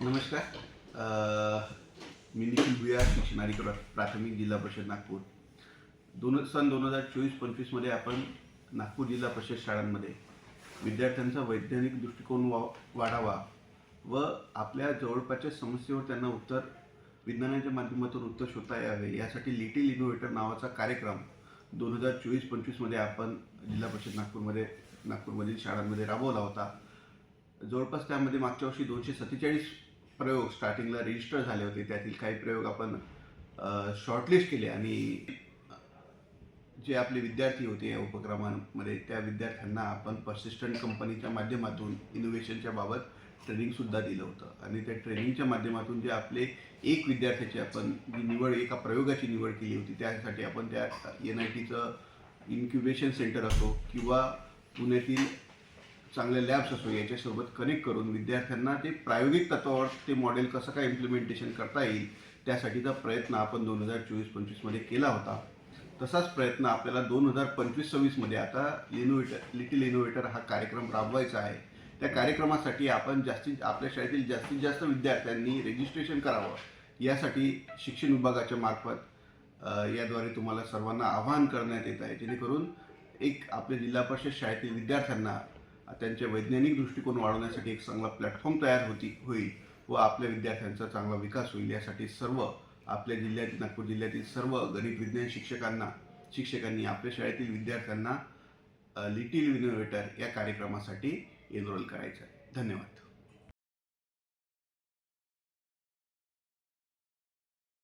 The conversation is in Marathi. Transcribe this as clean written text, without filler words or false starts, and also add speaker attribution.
Speaker 1: नमस्कार. मी निखिल भुयार, शिक्षणाधिकारी प्राथमिक जिल्हा परिषद नागपूर. सन 2024-25 आपण नागपूर जिल्हा परिषद शाळांमध्ये विद्यार्थ्यांचा वैज्ञानिक दृष्टिकोन वाढावा व आपल्या जवळपासच्या समस्येवर त्यांना विज्ञानाच्या माध्यमातून उत्तर शोधता यावे यासाठी लिटिल इनोव्हेटर नावाचा कार्यक्रम 2024-25 आपण जिल्हा परिषद नागपूरमधील शाळांमध्ये राबवला होता. जवळपास त्यामध्ये मागच्या वर्षी 247 प्रयोग स्टार्टिंगला रजिस्टर झाले होते. त्यातील काही प्रयोग आपण शॉर्टलिस्ट केले आणि जे आपले विद्यार्थी होते या उपक्रमांमध्ये त्या विद्यार्थ्यांना आपण पर्सिस्टंट कंपनीच्या माध्यमातून इनोव्हेशनच्या बाबत ट्रेनिंगसुद्धा दिलं होतं. आणि त्या ट्रेनिंगच्या माध्यमातून जे आपले एक विद्यार्थ्याची आपण जी एका प्रयोगाची निवड केली होती त्यासाठी आपण त्या NITचं इन्क्युबेशन सेंटर असो किंवा पुण्यातील चांगल्या लॅब्स असो याच्यासोबत कनेक्ट करून विद्यार्थ्यांना ते प्रायोगिक तत्वावर ते मॉडेल कसं काय इम्प्लिमेंटेशन करता येईल त्यासाठीचा प्रयत्न आपण 2024-25 केला होता. तसाच प्रयत्न आपल्याला 2025-26 आता लिटिल इनोव्हेटर हा कार्यक्रम राबवायचा आहे. त्या कार्यक्रमासाठी आपण आपल्या शाळेतील जास्तीत जास्त विद्यार्थ्यांनी रजिस्ट्रेशन करावं यासाठी शिक्षण विभागाच्या मार्फत याद्वारे तुम्हाला सर्वांना आवाहन करण्यात येत आहे, जेणेकरून एक आपल्या जिल्हा परिषद शाळेतील विद्यार्थ्यांना त्यांच्या वैज्ञानिक दृष्टिकोन वाढवण्यासाठी एक चांगला प्लॅटफॉर्म तयार होईल व आपल्या विद्यार्थ्यांचा चांगला विकास होईल. यासाठी आपल्या नागपूर जिल्ह्यातील सर्व गणित विज्ञान शिक्षकांनी आपल्या शाळेतील विद्यार्थ्यांना लिटिल इनोव्हेटर या कार्यक्रमासाठी एनरोल करायचं आहे. धन्यवाद.